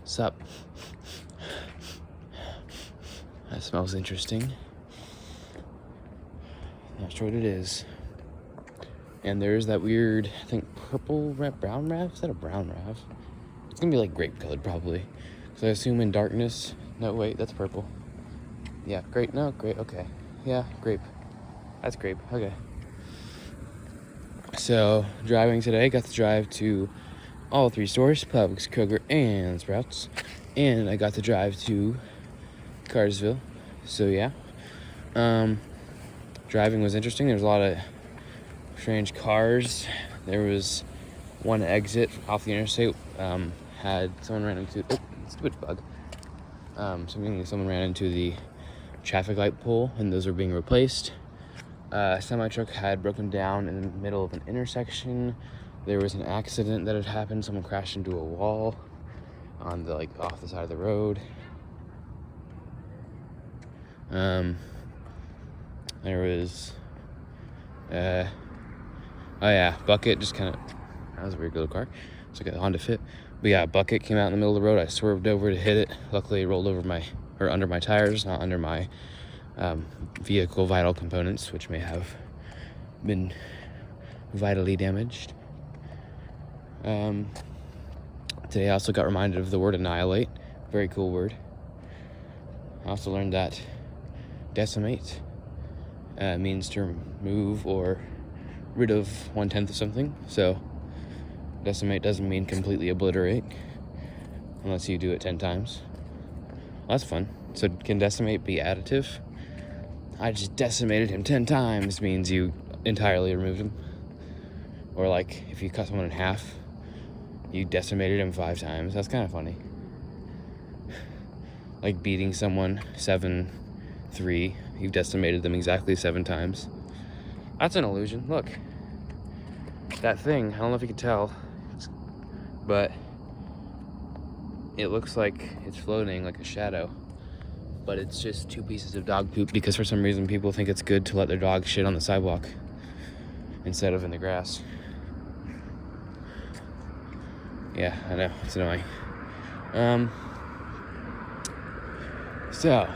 Sup? That smells interesting. Not sure what it is. And there's that weird, I think, brown rav? Is that a brown rav? It's gonna be like grape colored probably. So I assume in darkness. No, wait, that's purple. Yeah, grape. No, grape. Okay. Yeah, grape. That's grape. Okay. So, driving today, got to drive to all 3 stores, Publix, Kroger, and Sprouts. And I got to drive to Cartersville. So, yeah. Driving was interesting. There was a lot of strange cars. There was one exit off the interstate. Had someone ran into... Oh, stupid bug. Someone ran into the traffic light pole, and those are being replaced. Semi-truck had broken down in the middle of an intersection. There was an accident that had happened. Someone crashed into a wall on the off the side of the road. There was Bucket just kind of, that was a weird little car. It's like a Honda Fit. But yeah, Bucket came out in the middle of the road. I swerved over to hit it. Luckily it rolled over under my tires, not under my vehicle vital components, which may have been vitally damaged. Today I also got reminded of the word annihilate. Very cool word. I also learned that decimate means to remove or rid of 1/10 of something. So decimate doesn't mean completely obliterate unless you do it 10 times. Well, that's fun. So can decimate be additive? I just decimated him 10 times means you entirely removed him. Or if you cut someone in half, you decimated him 5 times. That's kind of funny. Like beating someone 7-3, you've decimated them exactly 7 times. That's an illusion. Look. That thing, I don't know if you can tell, but it looks like it's floating like a shadow. But it's just 2 pieces of dog poop because for some reason people think it's good to let their dog shit on the sidewalk instead of in the grass. Yeah, I know, it's annoying. So,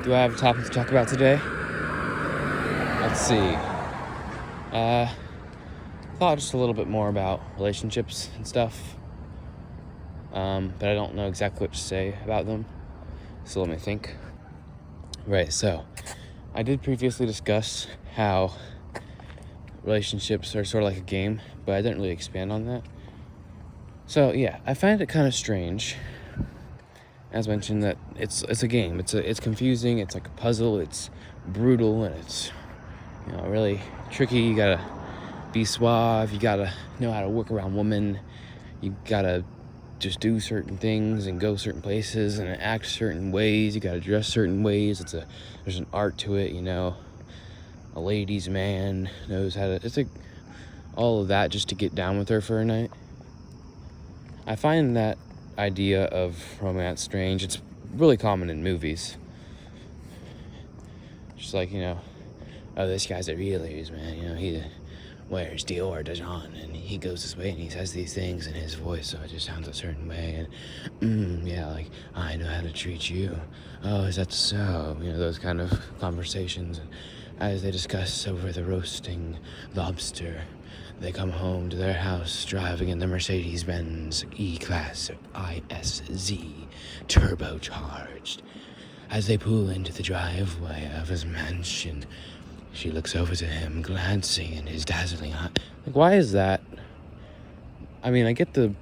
do I have a topic to talk about today? Let's see. Thought just a little bit more about relationships and stuff. But I don't know exactly what to say about them. So let me think. Right, so I did previously discuss how relationships are sort of like a game, but I didn't really expand on that. So yeah, I find it kind of strange, as mentioned, that it's a game. It's confusing. It's like a puzzle. It's brutal and it's really tricky. You gotta be suave. You gotta know how to work around women. You gotta just do certain things and go certain places and act certain ways. You gotta dress certain ways. There's an art to it, A ladies' man knows how to. It's like all of that just to get down with her for a night. I find that idea of romance strange. It's really common in movies. Just like, oh, this guy's a realities, man. He wears Dior Dijon, and he goes this way, and he says these things in his voice, so it just sounds a certain way. And I know how to treat you. Oh, is that so? Those kind of conversations. And as they discuss over the roasting lobster, they come home to their house driving in the Mercedes-Benz E-Class ISZ turbocharged. As they pull into the driveway of his mansion, she looks over to him, glancing in his dazzling eye. Why is that? I mean, I get the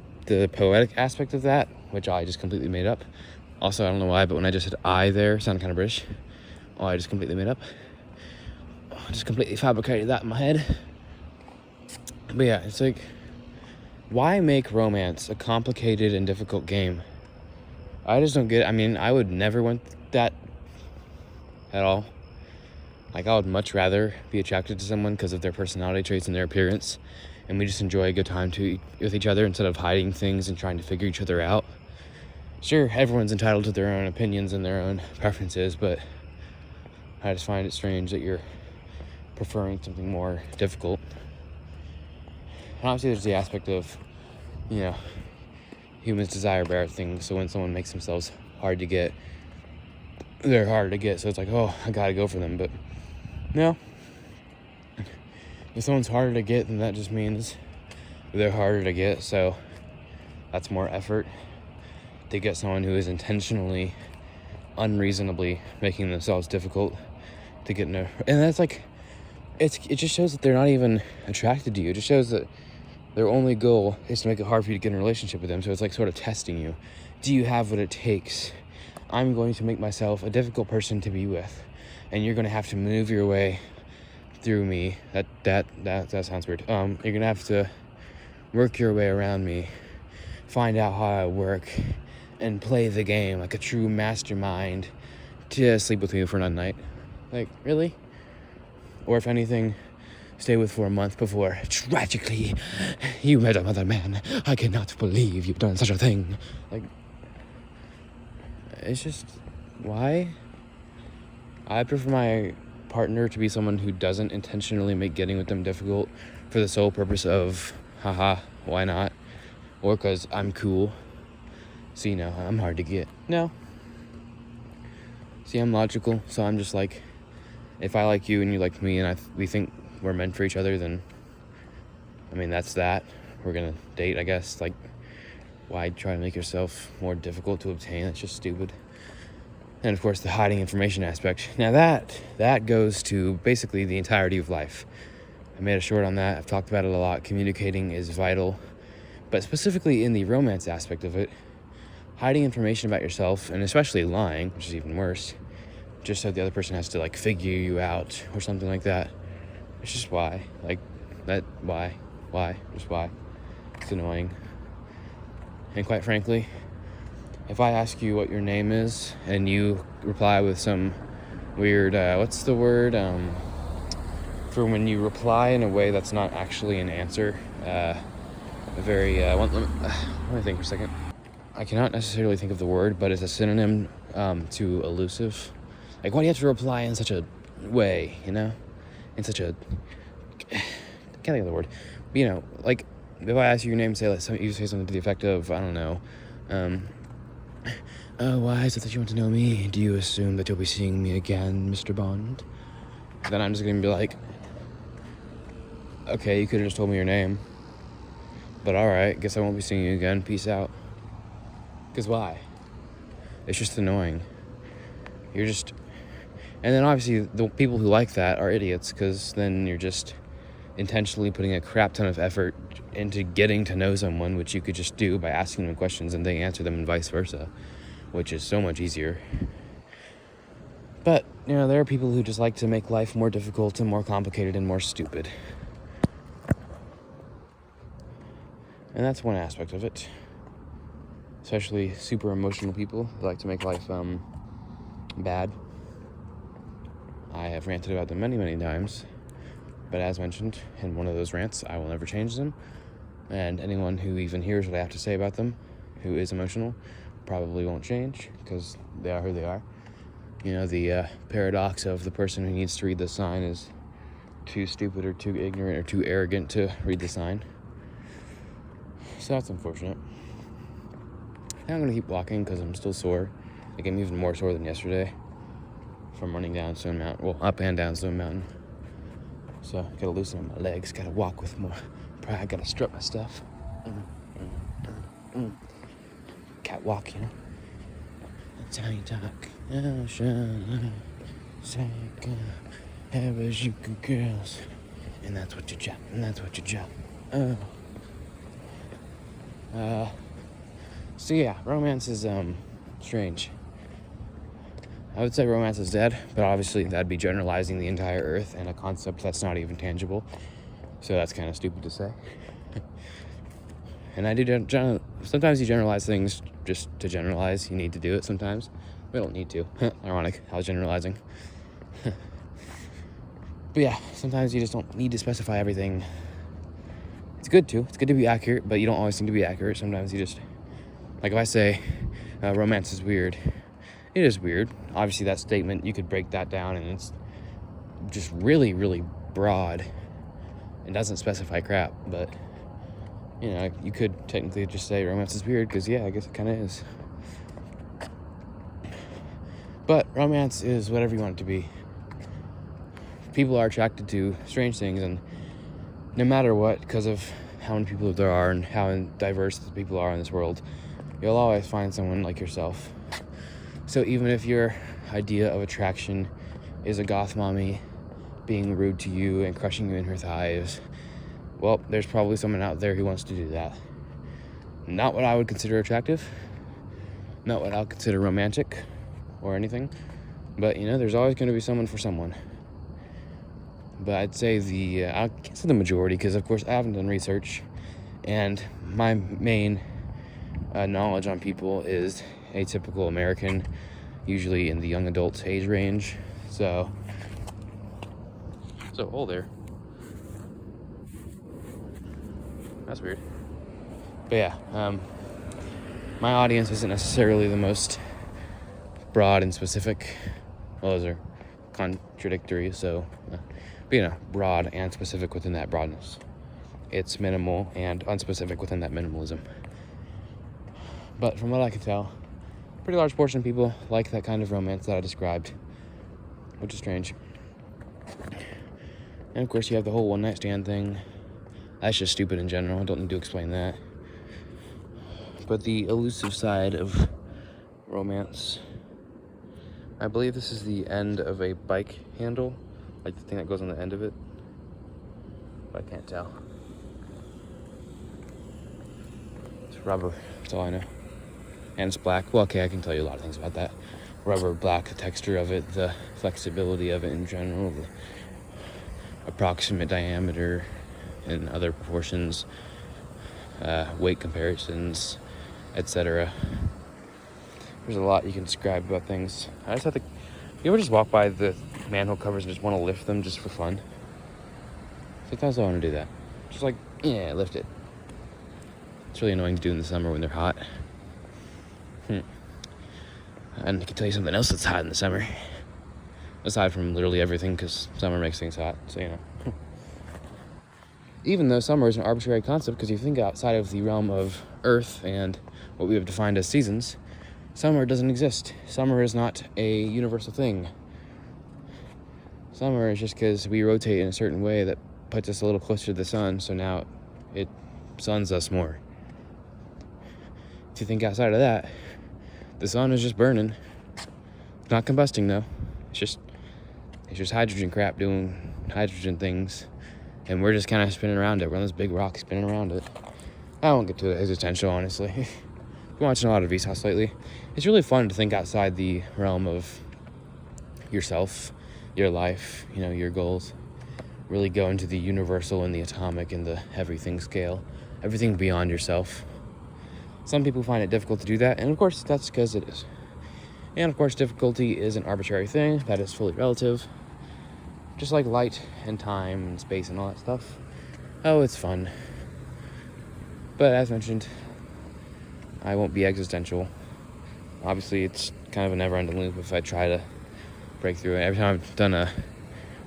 poetic aspect of that, which I just completely made up. Also, I don't know why, but when I just said I there, it sounded kind of British. Oh, I just completely made up. I just completely fabricated that in my head. But yeah, it's like, why make romance a complicated and difficult game? I just don't get it. I mean, I would never want that at all. I would much rather be attracted to someone because of their personality traits and their appearance, and we just enjoy a good time with each other instead of hiding things and trying to figure each other out. Sure, everyone's entitled to their own opinions and their own preferences, but I just find it strange that you're preferring something more difficult. And obviously there's the aspect of, humans desire better things. So when someone makes themselves hard to get, they're hard to get. So it's like, oh, I gotta go for them. But no, if someone's harder to get, then that just means they're harder to get. So that's more effort to get someone who is intentionally, unreasonably making themselves difficult to get in a, and that's like, it just shows that they're not even attracted to you. It just shows that their only goal is to make it hard for you to get in a relationship with them. So it's like sort of testing you. Do you have what it takes? I'm going to make myself a difficult person to be with, and you're going to have to move your way through me. That sounds weird. You're going to have to work your way around me, find out how I work, and play the game like a true mastermind to sleep with me for one night. Like, really? Or if anything, stay with for a month before, tragically, you met another man. I cannot believe you've done such a thing. Like, it's just, why? I prefer my partner to be someone who doesn't intentionally make getting with them difficult for the sole purpose of, haha, why not? Or because I'm cool. So, I'm hard to get. No. See, I'm logical, so I'm just like, if I like you and you like me and we think we're meant for each other, then, that's that. We're gonna date, I guess. Like, why try to make yourself more difficult to obtain? That's just stupid. And, of course, the hiding information aspect. Now, that goes to basically the entirety of life. I made a short on that. I've talked about it a lot. Communicating is vital. But specifically in the romance aspect of it, hiding information about yourself, and especially lying, which is even worse, just so the other person has to, like, figure you out or something like that. It's just why. Like, why? Just why? It's annoying. And quite frankly, if I ask you what your name is and you reply with some weird, what's the word? For when you reply in a way that's not actually an answer, let me think for a second. I cannot necessarily think of the word, but it's a synonym to elusive. Like, why do you have to reply in such a way, In such a... I can't think of the word. But, like, if I ask you your name, you say something to the effect of, I don't know, oh, why is it that you want to know me? Do you assume that you'll be seeing me again, Mr. Bond? Then I'm just going to be like, okay, you could have just told me your name. But alright, guess I won't be seeing you again. Peace out. Because why? It's just annoying. And then obviously the people who like that are idiots, because then you're just intentionally putting a crap ton of effort into getting to know someone, which you could just do by asking them questions and they answer them and vice versa, which is so much easier. But, there are people who just like to make life more difficult and more complicated and more stupid. And that's one aspect of it. Especially super emotional people who like to make life bad. I have ranted about them many, many times. But as mentioned in one of those rants, I will never change them. And anyone who even hears what I have to say about them, who is emotional, probably won't change, because they are who they are. The paradox of the person who needs to read the sign is too stupid or too ignorant or too arrogant to read the sign. So that's unfortunate. Now I'm going to keep walking because I'm still sore. Like, I'm even more sore than yesterday from running down Stone Mountain. Well, up and down Stone Mountain. So, gotta loosen up my legs. Gotta walk with more pride. Gotta strut my stuff. Catwalk, That's how you talk. Oh, shine. Have as you can, girls. And that's what you drop. Oh. So yeah, romance is strange. I would say romance is dead, but obviously that'd be generalizing the entire earth and a concept that's not even tangible. So that's kind of stupid to say. And I do sometimes you generalize things just to generalize. You need to do it sometimes. We don't need to. Ironic, I was generalizing. But yeah, sometimes you just don't need to specify everything. It's good to be accurate, but you don't always need to be accurate. Sometimes you just, like if I say romance is weird, it is weird. Obviously that statement, you could break that down and it's just really, really broad and doesn't specify crap, but You know, you could technically just say romance is weird, because, yeah, I guess it kind of is. But romance is whatever you want it to be. People are attracted to strange things, and no matter what, because of how many people there are and how diverse the people are in this world, you'll always find someone like yourself. So even if your idea of attraction is a goth mommy being rude to you and crushing you in her thighs, well, there's probably someone out there who wants to do that. Not what I would consider attractive, not what I'll consider romantic or anything, but, you know, there's always going to be someone for someone. But I'd say I can't say the majority, because, of course, I haven't done research, and my main knowledge on people is atypical American, usually in the young adult age range. So oh, there. That's weird. But yeah, my audience isn't necessarily the most broad and specific. Well, those are contradictory, so, but, you know, broad and specific within that broadness. It's minimal and unspecific within that minimalism. But from what I can tell, a pretty large portion of people like that kind of romance that I described, which is strange. And of course, you have the whole one-night stand thing. That's just stupid in general. I don't need to explain that. But the elusive side of romance, I believe this is the end of a bike handle, like the thing that goes on the end of it, but I can't tell. It's rubber, that's all I know. And it's black. Well, okay, I can tell you a lot of things about that. Rubber, black, the texture of it, the flexibility of it in general, the approximate diameter and other proportions, weight comparisons, etc. There's a lot you can describe about things. I just have to... You ever just walk by the manhole covers and just want to lift them just for fun? Sometimes I want to do that. Just like, yeah, lift it. It's really annoying to do in the summer when they're hot. And I can tell you something else that's hot in the summer. Aside from literally everything, because summer makes things hot, so, you know. Even though summer is an arbitrary concept, because you think outside of the realm of Earth and what we have defined as seasons, summer doesn't exist. Summer is not a universal thing. Summer is just because we rotate in a certain way that puts us a little closer to the sun, so now it suns us more. If you think outside of that, the sun is just burning. It's not combusting, though. It's just hydrogen crap doing hydrogen things, and we're just kind of spinning around it. We're on this big rock spinning around it. I won't get too existential, honestly. Been watching a lot of Vsauce lately. It's really fun to think outside the realm of yourself, your life, you know, your goals. Really go into the universal and the atomic and the everything scale, everything beyond yourself. Some people find it difficult to do that, and of course that's because it is. And of course difficulty is an arbitrary thing that is fully relative, just like light and time and space and all that stuff. Oh, it's fun. But as mentioned, I won't be existential. Obviously it's kind of a never-ending loop if I try to break through it. Every time I've done a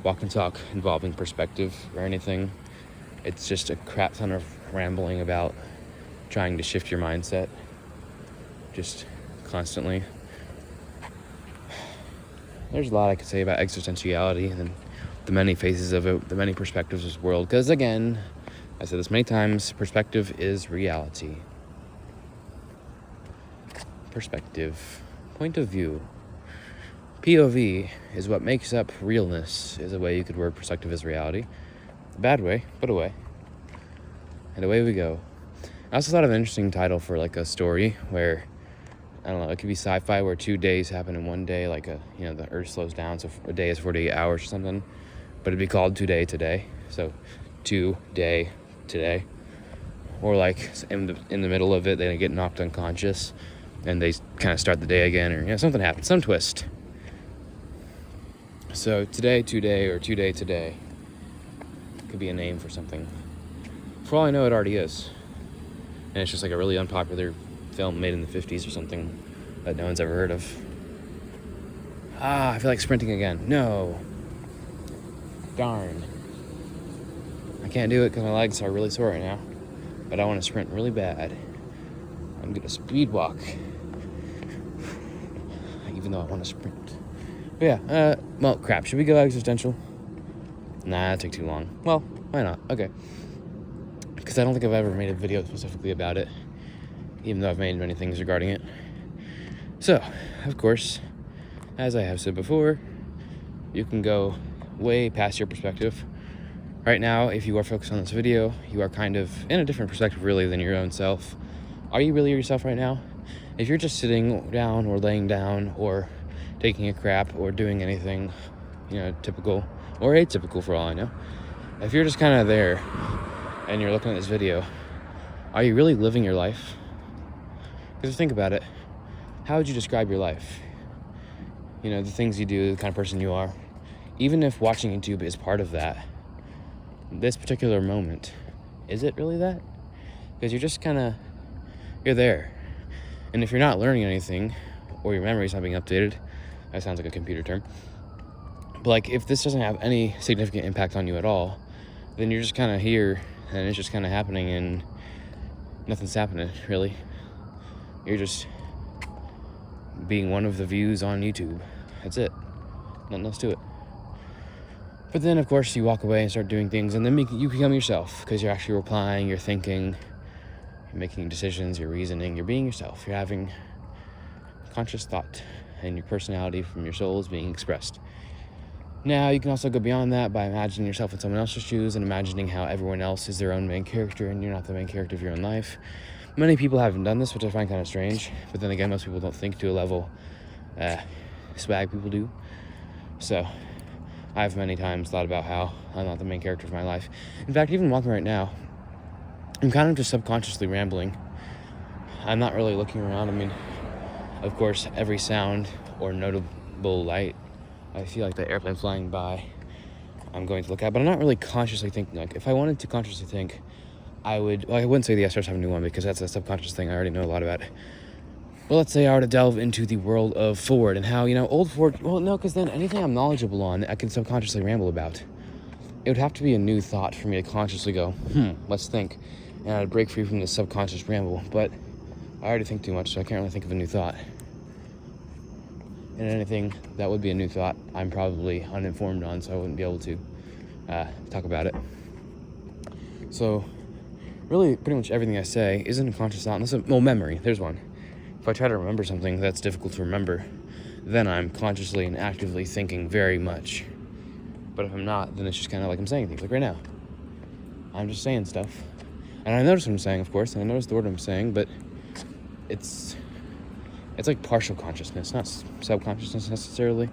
walk and talk involving perspective or anything, it's just a crap ton of rambling about trying to shift your mindset just constantly. There's a lot I could say about existentiality and the many phases of it, the many perspectives of this world, because again, I said this many times, perspective is reality. Perspective, point of view. POV is what makes up realness, is a way you could word perspective as reality. A bad way, but away. And away we go. I also thought of an interesting title for like a story where, I don't know, it could be sci-fi where 2 days happen in one day, like the Earth slows down, so a day is 48 hours or something, but it'd be called Today Today, so 2 day today. Or like in the middle of it, they get knocked unconscious and they kind of start the day again, or something happens, some twist. So Today Today or 2 day today could be a name for something. For all I know, it already is. And it's just like a really unpopular film made in the 50s or something that no one's ever heard of. I feel like sprinting again. No. Darn. I can't do it because my legs are really sore right now. but I want to sprint really bad. I'm gonna speed walk, even though I want to sprint. But yeah, well, crap. Should we go existential? Nah, that'd take too long. Well, why not? Okay. Because I don't think I've ever made a video specifically about it, even though I've made many things regarding it. So, of course, as I have said before, you can go way past your perspective. Right now, if you are focused on this video, you are kind of in a different perspective, really, than your own self. Are you really yourself right now? If you're just sitting down or laying down or taking a crap or doing anything, typical or atypical for all I know, if you're just kind of there and you're looking at this video, are you really living your life? Because think about it. How would you describe your life? The things you do, the kind of person you are. Even if watching YouTube is part of that, this particular moment, is it really that? Because you're just you're there. And if you're not learning anything, or your memory's not being updated, that sounds like a computer term, but like if this doesn't have any significant impact on you at all, then you're just kind of here, and it's just kind of happening, and nothing's happening, really. You're just being one of the views on YouTube. That's it. Nothing else to it. But then, of course, you walk away and start doing things, and then you become yourself, because you're actually replying, you're thinking, you're making decisions, you're reasoning, you're being yourself. You're having conscious thought, and your personality from your soul is being expressed. Now, you can also go beyond that by imagining yourself in someone else's shoes and imagining how everyone else is their own main character, and you're not the main character of your own life. Many people haven't done this, which I find kind of strange, but then again, most people don't think to a level swag people do. So I've many times thought about how I'm not the main character of my life. In fact, even walking right now, I'm kind of just subconsciously rambling. I'm not really looking around. I mean, of course, every sound or notable light, I feel like the airplane flying by, I'm going to look at, but I'm not really consciously thinking. Like, if I wanted to consciously think, I wouldn't say the SR-71 because that's a subconscious thing. I already know a lot about it. Well, let's say I were to delve into the world of Ford and how, old Ford, well, no, because then anything I'm knowledgeable on, I can subconsciously ramble about. It would have to be a new thought for me to consciously go, let's think. And I'd break free from this subconscious ramble. But I already think too much, so I can't really think of a new thought. And anything that would be a new thought, I'm probably uninformed on, so I wouldn't be able to talk about it. So, really, pretty much everything I say isn't a conscious thought. Memory, there's one. If I try to remember something that's difficult to remember, then I'm consciously and actively thinking very much. But if I'm not, then it's just kind of like I'm saying things. Like right now, I'm just saying stuff. And I notice what I'm saying, of course, and I notice the word I'm saying, but it's like partial consciousness, not subconsciousness necessarily.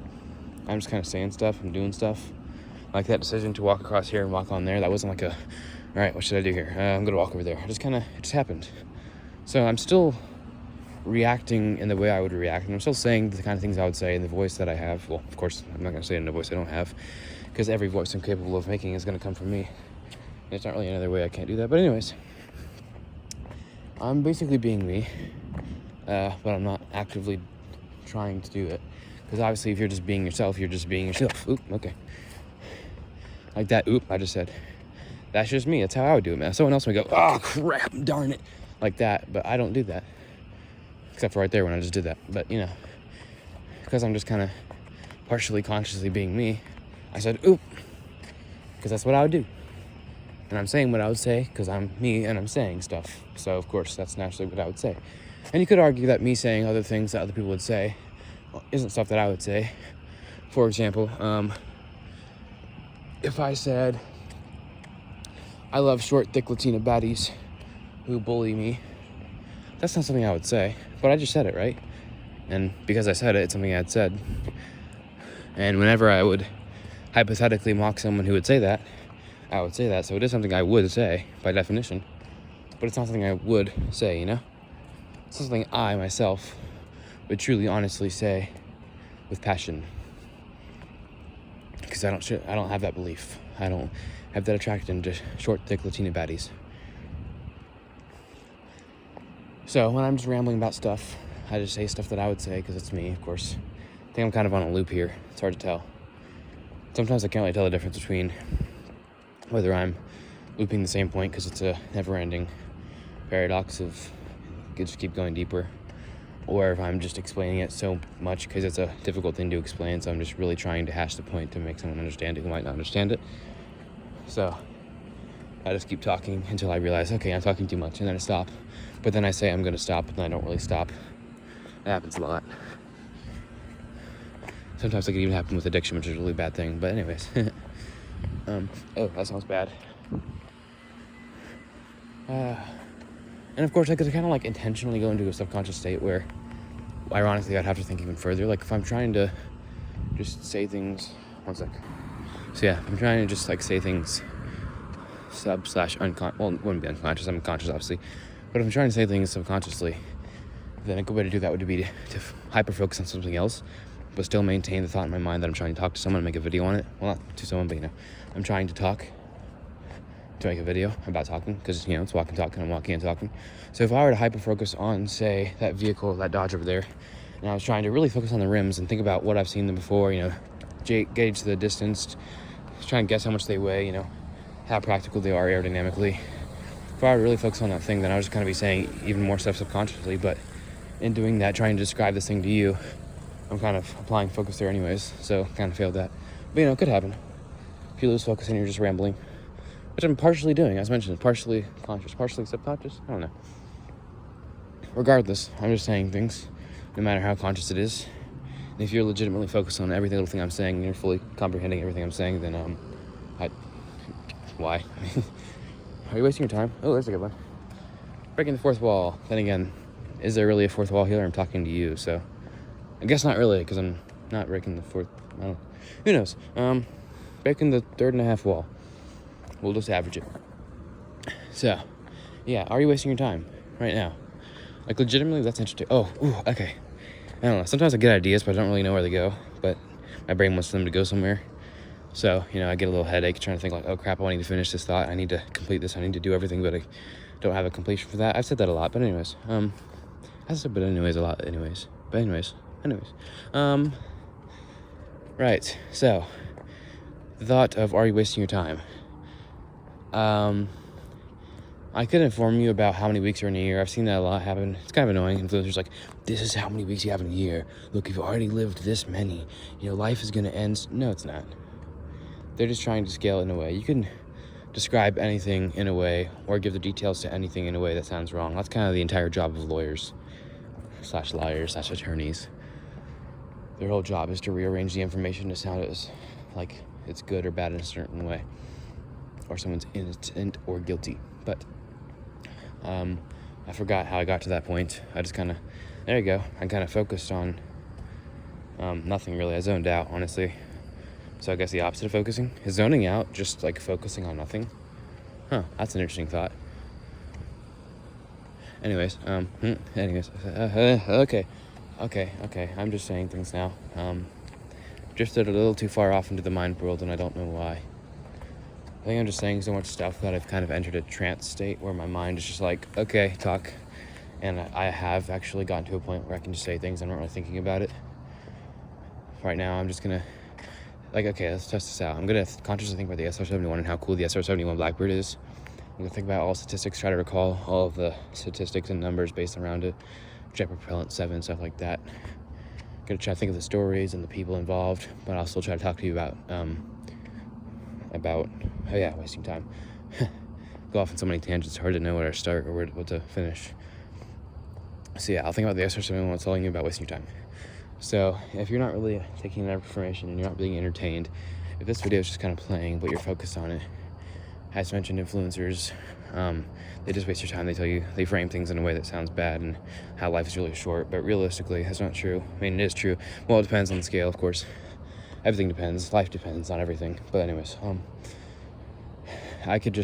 I'm just kind of saying stuff and doing stuff. Like that decision to walk across here and walk on there, that wasn't like all right, what should I do here? I'm going to walk over there. It just happened. So I'm still reacting in the way I would react, and I'm still saying the kind of things I would say in the voice that I have. Well, of course, I'm not going to say it in a voice I don't have, because every voice I'm capable of making is going to come from me. There's not really another way I can't do that. But anyways, I'm basically being me, but I'm not actively trying to do it. Because obviously, if you're just being yourself, you're just being yourself. Oop, okay. Like that, I just said. That's just me. That's how I would do it, man. Someone else would go, oh, crap, darn it. Like that, but I don't do that. Except for right there when I just did that. But, because I'm just kind of partially consciously being me, I said, oop, because that's what I would do. And I'm saying what I would say because I'm me and I'm saying stuff. So, of course, that's naturally what I would say. And you could argue that me saying other things that other people would say isn't stuff that I would say. For example, if I said, I love short, thick Latina baddies who bully me, that's not something I would say. But I just said it, right? And because I said it, it's something I had said. And whenever I would hypothetically mock someone who would say that, I would say that. So it is something I would say, by definition. But it's not something I would say, It's something I, myself, would truly, honestly say with passion. Because I don't have that belief. I don't have that attraction to short, thick Latina baddies. So when I'm just rambling about stuff, I just say stuff that I would say because it's me, of course. I think I'm kind of on a loop here. It's hard to tell. Sometimes I can't really tell the difference between whether I'm looping the same point because it's a never-ending paradox of just keep going deeper, or if I'm just explaining it so much because it's a difficult thing to explain, so I'm just really trying to hash the point to make someone understand it who might not understand it. So I just keep talking until I realize, okay, I'm talking too much, and then I stop. But then I say I'm going to stop, and then I don't really stop. That happens a lot. Sometimes it can even happen with addiction, which is a really bad thing. But anyways. Oh, that sounds bad. And of course, I could kind of like intentionally go into a subconscious state where, ironically, I'd have to think even further. Like if I'm trying to just say things, one sec. So yeah, I'm trying to just like say things sub/unconscious. Well, it wouldn't be unconscious. I'm conscious, obviously. But if I'm trying to say things subconsciously, then a good way to do that would be to hyper focus on something else, but still maintain the thought in my mind that I'm trying to talk to someone and make a video on it. Well, not to someone, but I'm trying to talk to make a video about talking, because it's walking, talking, I'm walking and talking. So if I were to hyper focus on, say, that vehicle, that Dodge over there, and I was trying to really focus on the rims and think about what I've seen them before, gauge the distance, try and guess how much they weigh, how practical they are aerodynamically. If I were to really focus on that thing, then I was just kind of be saying even more stuff subconsciously, but in doing that, trying to describe this thing to you, I'm kind of applying focus there anyways, so kind of failed that. But it could happen. If you lose focus and you're just rambling, which I'm partially doing, as mentioned, partially conscious, partially subconscious, I don't know. Regardless, I'm just saying things, no matter how conscious it is. And if you're legitimately focused on every little thing I'm saying, and you're fully comprehending everything I'm saying, then, why? Are you wasting your time? Oh, there's a good one. Breaking the fourth wall. Then again, is there really a fourth wall here? I'm talking to you, so I guess not really, because I'm not breaking the fourth. I don't know. Who knows? Breaking the 3.5 wall. We'll just average it. So, yeah, are you wasting your time right now? Like, legitimately, that's interesting. Oh, ooh, okay. I don't know. Sometimes I get ideas, but I don't really know where they go. But my brain wants them to go somewhere. So, I get a little headache trying to think like, oh crap, I need to finish this thought. I need to complete this. I need to do everything, but I don't have a completion for that. I've said that a lot, but anyways. I said but anyways a lot, anyways. But anyways. Right. So, the thought of, are you wasting your time? I could inform you about how many weeks are in a year. I've seen that a lot happen. It's kind of annoying. Influencers like, this is how many weeks you have in a year. Look, you've already lived this many. Life is going to end. No, it's not. They're just trying to scale it in a way. You can describe anything in a way or give the details to anything in a way that sounds wrong. That's kind of the entire job of lawyers / liars / attorneys. Their whole job is to rearrange the information to sound as like it's good or bad in a certain way, or someone's innocent or guilty. But I forgot how I got to that point. I just kind of, there you go. I kind of focused on nothing really. I zoned out, honestly. So I guess the opposite of focusing is zoning out, just like focusing on nothing. Huh, that's an interesting thought. Anyways, okay. I'm just saying things now. Drifted a little too far off into the mind world, and I don't know why. I think I'm just saying so much stuff that I've kind of entered a trance state where my mind is just like, okay, talk. And I have actually gotten to a point where I can just say things. I'm not really thinking about it. Right now, I'm just gonna, okay, let's test this out. I'm gonna consciously think about the SR-71 and how cool the SR-71 Blackbird is. I'm gonna think about all statistics, try to recall all of the statistics and numbers based around it. Jet propellant 7, stuff like that. I'm gonna try to think of the stories and the people involved, but I'll still try to talk to you about wasting time. Go off on so many tangents, it's hard to know where to start or what to finish. So yeah, I'll think about the SR-71 while telling you about wasting your time. So if you're not really taking enough information and you're not being entertained, if this video is just kind of playing but you're focused on it, as mentioned, influencers, they just waste your time. They frame things in a way that sounds bad and how life is really short, but realistically that's not true. I mean, it is true. Well, it depends on the scale, of course. Everything depends. Life depends on everything. But anyways, I could do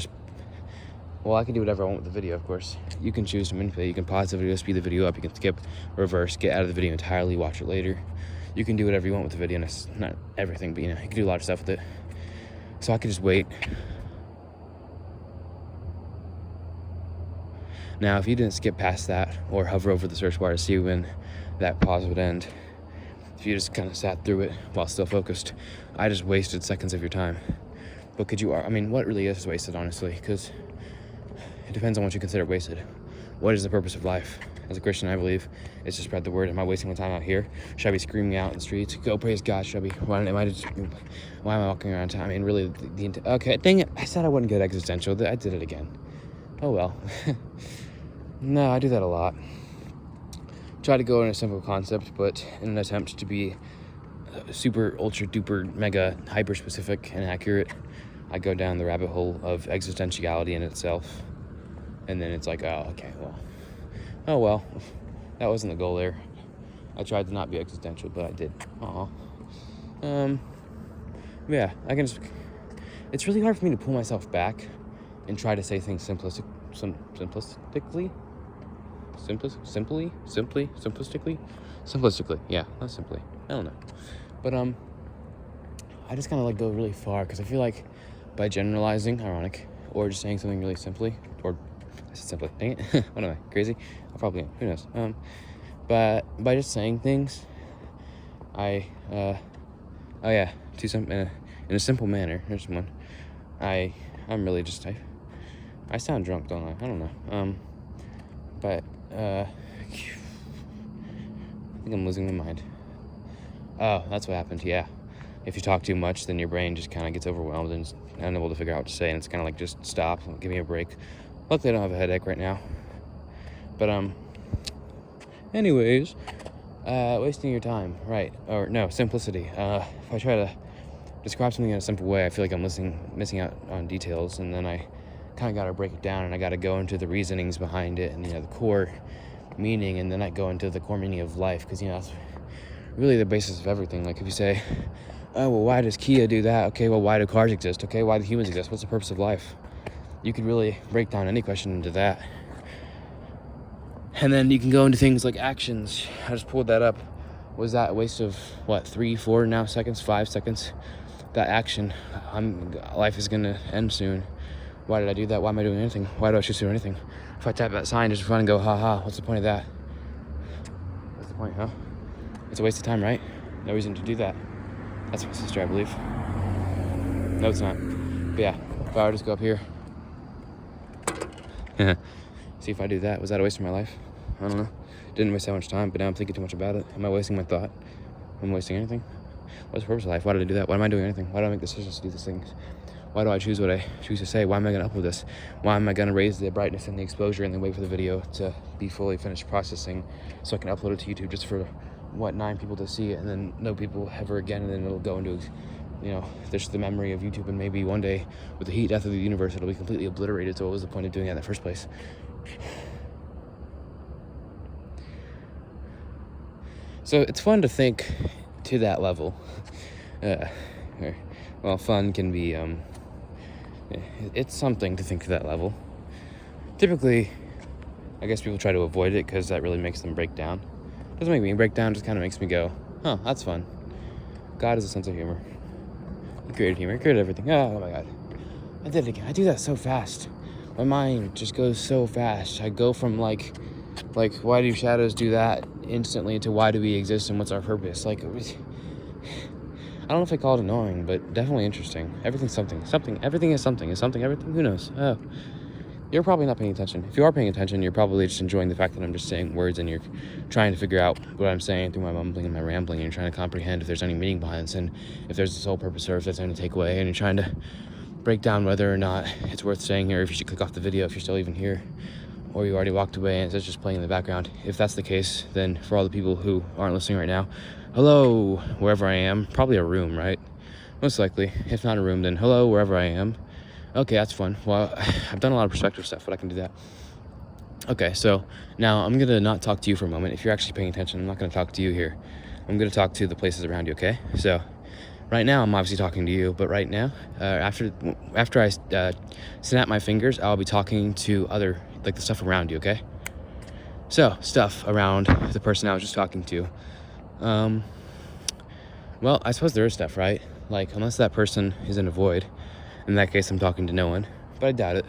whatever I want with the video, of course. You can choose to manipulate. You can pause the video, speed the video up. You can skip, reverse, get out of the video entirely, watch it later. You can do whatever you want with the video, and it's not everything, but you can do a lot of stuff with it. So I could just wait. Now, if you didn't skip past that or hover over the search bar to see when that pause would end, if you just kind of sat through it while still focused, I just wasted seconds of your time. But what really is wasted, honestly, because it depends on what you consider wasted. what is the purpose of life? As a Christian, I believe it's to spread the word. Am I wasting my time out here? Should I be screaming out in the streets, go praise God? Should I be, why am I walking around town? I mean, really, okay, dang it, I said I wouldn't get existential. I did it again. Oh well. No, I do that a lot. Try to go in a simple concept, but in an attempt to be super, ultra, duper, mega, hyper specific and accurate, I go down the rabbit hole of existentiality in itself. And then it's like, oh, okay, well, that wasn't the goal there. I tried to not be existential, but I did. Yeah, it's really hard for me to pull myself back and try to say things simplistically. Yeah, not simply. I don't know. But, I just kind of go really far because I feel like by generalizing, ironic, or just saying something really simply, or I said simply, dang it, what am I, crazy? I probably am, who knows? But by just saying things, in a simple manner, here's one, I'm really just, I sound drunk, don't I? I don't know. But, I think I'm losing my mind. Oh, that's what happened, yeah. If you talk too much, then your brain just kind of gets overwhelmed and is unable to figure out what to say, and it's kind of just stop, give me a break. Luckily, I don't have a headache right now. But, anyways, wasting your time, right? Or, no, simplicity. If I try to describe something in a simple way, I feel like I'm missing out on details, and then I kind of got to break it down, and I got to go into the reasonings behind it, and, the core meaning, and then I go into the core meaning of life, because, that's really the basis of everything. Like, if you say, oh, well, why does Kia do that? Okay, well, why do cars exist? Okay, why do humans exist? What's the purpose of life? You could really break down any question into that. And then you can go into things like actions. I just pulled that up. Was that a waste of, 3, 4 now seconds, 5 seconds? That action, life is going to end soon. Why did I do that? Why am I doing anything? Why do I choose to do anything? If I tap that sign just for fun and go, ha, what's the point of that? What's the point, huh? It's a waste of time, right? No reason to do that. That's my sister, I believe. No, it's not. But yeah, if I were to just go up here. See if I do that. Was that a waste of my life? I don't know. Didn't waste that much time, but now I'm thinking too much about it. Am I wasting my thought? Am I wasting anything? What's the purpose of life? Why did I do that? Why am I doing anything? Why do I make decisions to do these things? Why do I choose what I choose to say? Why am I going to upload this? Why am I going to raise the brightness and the exposure and then wait for the video to be fully finished processing so I can upload it to YouTube just for, 9 people to see it, and then no people ever again, and then it'll go into, there's the memory of YouTube, and maybe one day with the heat death of the universe, it'll be completely obliterated, so what was the point of doing that in the first place? So it's fun to think to that level. Fun can be, it's something to think to that level. Typically, I guess people try to avoid it because that really makes them break down. Doesn't make me break down, just kind of makes me go, that's fun. God is a sense of humor. He created humor, he created everything. Oh my God. I did it again. I do that so fast. My mind just goes so fast. I go from like why do shadows do that instantly to why do we exist and what's our purpose? I don't know if I call it annoying, but definitely interesting. Everything's something. Everything is something. Is something everything? Who knows? Oh. You're probably not paying attention. If you are paying attention, you're probably just enjoying the fact that I'm just saying words and you're trying to figure out what I'm saying through my mumbling and my rambling, and you're trying to comprehend if there's any meaning behind this and if there's this whole purpose or if there's any takeaway, and you're trying to break down whether or not it's worth staying here, if you should click off the video if you're still even here, or you already walked away and it's just playing in the background. If that's the case, then for all the people who aren't listening right now, hello, wherever I am. Probably a room, right? Most likely. If not a room, then hello, wherever I am. Okay, that's fun. Well, I've done a lot of perspective stuff, but I can do that. Okay, so now I'm going to not talk to you for a moment. If you're actually paying attention, I'm not going to talk to you here. I'm going to talk to the places around you, okay? So right now, I'm obviously talking to you, but right now, after I snap my fingers, I'll be talking to other, the stuff around you, okay? So, stuff around the person I was just talking to. Well, I suppose there is stuff, right? Unless that person is in a void. In that case, I'm talking to no one, but I doubt it.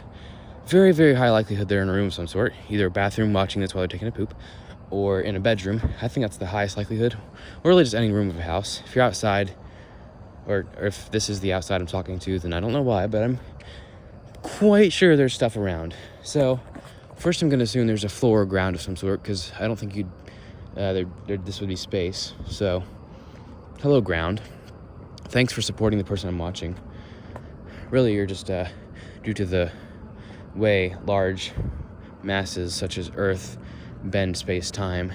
Very, very high likelihood they're in a room of some sort, either a bathroom watching this while they're taking a poop, or in a bedroom. I think that's the highest likelihood, or really just any room of a house. If you're outside, or if this is the outside I'm talking to, then I don't know why, but I'm quite sure there's stuff around. So First, I'm going to assume there's a floor or ground of some sort, because I don't think this would be space. So, hello, ground. Thanks for supporting the person I'm watching. Really, you're just, due to the way large masses such as Earth bend space-time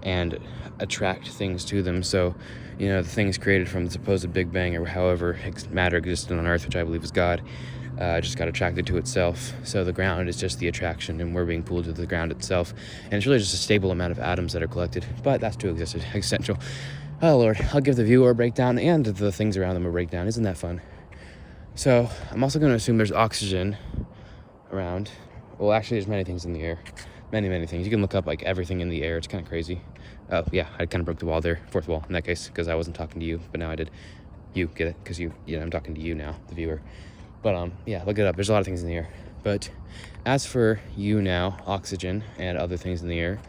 and attract things to them. So, the things created from the supposed Big Bang, or however matter existed on Earth, which I believe is God, just got attracted to itself. So the ground is just the attraction, and we're being pulled to the ground itself. And it's really just a stable amount of atoms that are collected. But that's too existential. Oh, Lord. I'll give the viewer a breakdown and the things around them a breakdown. Isn't that fun? So I'm also going to assume there's oxygen around. Well, actually, there's many things in the air. Many, many things. You can look up, everything in the air. It's kind of crazy. Oh, yeah, I kind of broke the wall there. Fourth wall, in that case, because I wasn't talking to you, but now I did. You get it? Because I'm talking to you now, the viewer. But, yeah, look it up. There's a lot of things in the air. But as for you now, oxygen and other things in the air,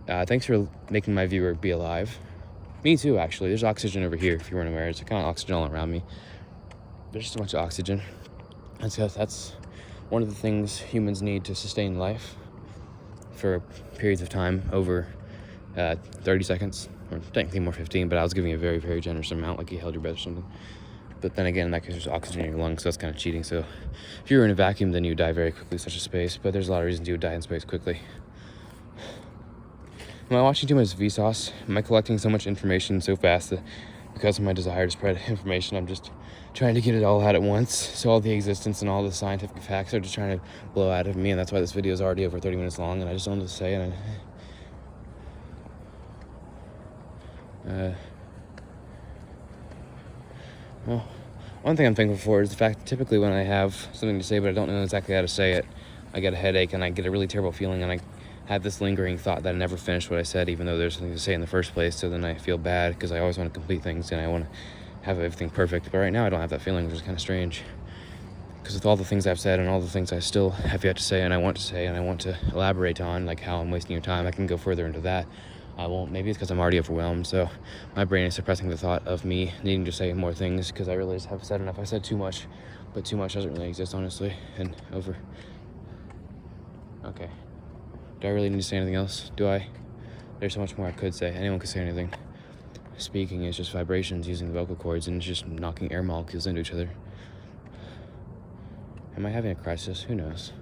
thanks for making my viewer be alive. Me too, actually. There's oxygen over here, if you weren't aware. There's kind of oxygen all around me. There's just a bunch of oxygen. That's one of the things humans need to sustain life for periods of time over 30 seconds, or technically more 15, but I was giving a very, very generous amount, like you held your breath or something. But then again, in that case, there's oxygen in your lungs, so that's kind of cheating. So if you were in a vacuum, then you would die very quickly, such as space. But there's a lot of reasons you would die in space quickly. Am I watching too much Vsauce? Am I collecting so much information so fast that because of my desire to spread information, I'm just trying to get it all out at once? So all the existence and all the scientific facts are just trying to blow out of me, and that's why this video is already over 30 minutes long, and I just don't know what to say. Well, one thing I'm thankful for is the fact that typically when I have something to say but I don't know exactly how to say it, I get a headache and I get a really terrible feeling, and I have this lingering thought that I never finished what I said, even though there's something to say in the first place. So then I feel bad because I always want to complete things and I want to have everything perfect. But right now I don't have that feeling, which is kind of strange. Because with all the things I've said and all the things I still have yet to say and I want to elaborate on, like how I'm wasting your time, I can go further into that. I won't. Maybe it's because I'm already overwhelmed, so my brain is suppressing the thought of me needing to say more things because I realize I've said enough. I said too much, but too much doesn't really exist, honestly. And over. Okay. Do I really need to say anything else? Do I? There's so much more I could say. Anyone could say anything. Speaking is just vibrations using the vocal cords, and it's just knocking air molecules into each other. Am I having a crisis? Who knows?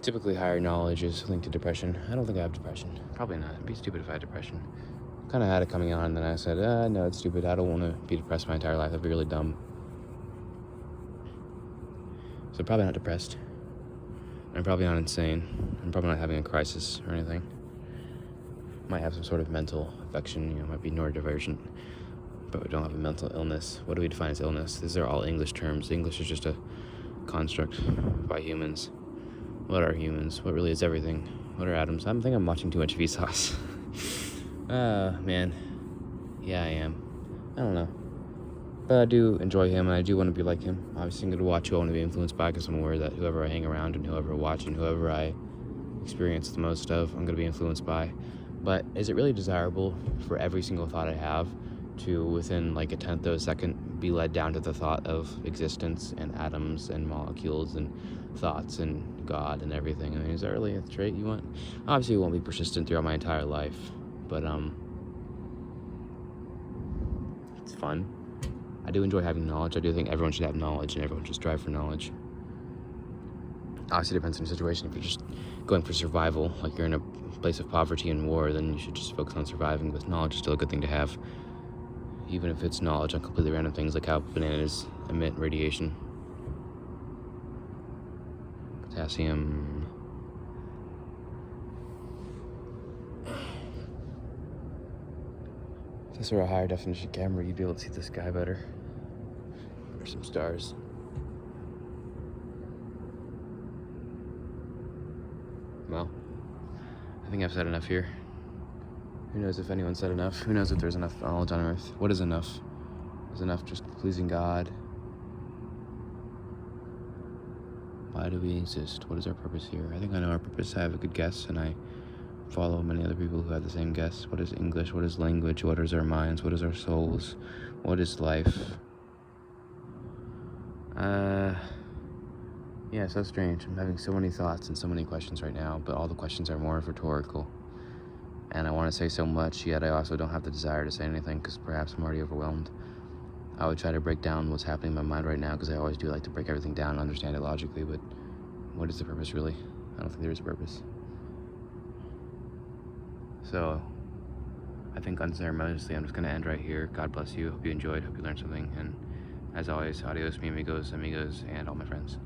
Typically, higher knowledge is linked to depression. I don't think I have depression. Probably not. It'd be stupid if I had depression. Kind of had it coming on, and then I said, no, it's stupid. I don't want to be depressed my entire life. That'd be really dumb. So probably not depressed. I'm probably not insane. I'm probably not having a crisis or anything. Might have some sort of mental affection, might be neurodivergent, but we don't have a mental illness. What do we define as illness? These are all English terms. English is just a construct by humans. What are humans? What really is everything? What are atoms? I think I'm watching too much Vsauce. Man. Yeah, I am. I don't know. But I do enjoy him, and I do want to be like him. Obviously, I'm going to watch who I want to be influenced by, because I'm aware that whoever I hang around and whoever I watch and whoever I experience the most of, I'm going to be influenced by. But is it really desirable for every single thought I have to, within like a tenth of a second, be led down to the thought of existence and atoms and molecules and thoughts and God and everything? I mean, is that really a trait you want? Obviously, it won't be persistent throughout my entire life, but it's fun. I do enjoy having knowledge. I do think everyone should have knowledge, and everyone should strive for knowledge. Obviously, it depends on the situation. If you're just going for survival, like you're in a place of poverty and war, then you should just focus on surviving. But knowledge is still a good thing to have, even if it's knowledge on completely random things, like how bananas emit radiation. Potassium. If this were a higher definition camera, you'd be able to see the sky better. Or some stars. Well, I think I've said enough here. Who knows if anyone said enough? Who knows if there's enough knowledge on Earth? What is enough? Is enough just pleasing God? Why do we exist? What is our purpose here? I think I know our purpose. I have a good guess, and I follow many other people who have the same guess. What is English? What is language? What is our minds? What is our souls? What is life? Yeah, so strange. I'm having so many thoughts and so many questions right now, but all the questions are more rhetorical. And I want to say so much, yet I also don't have the desire to say anything because perhaps I'm already overwhelmed. I would try to break down what's happening in my mind right now because I always do like to break everything down and understand it logically, but what is the purpose really? I don't think there is a purpose. So, I think unceremoniously I'm just going to end right here. God bless you. Hope you enjoyed. Hope you learned something. And as always, adios, mi amigos, and all my friends.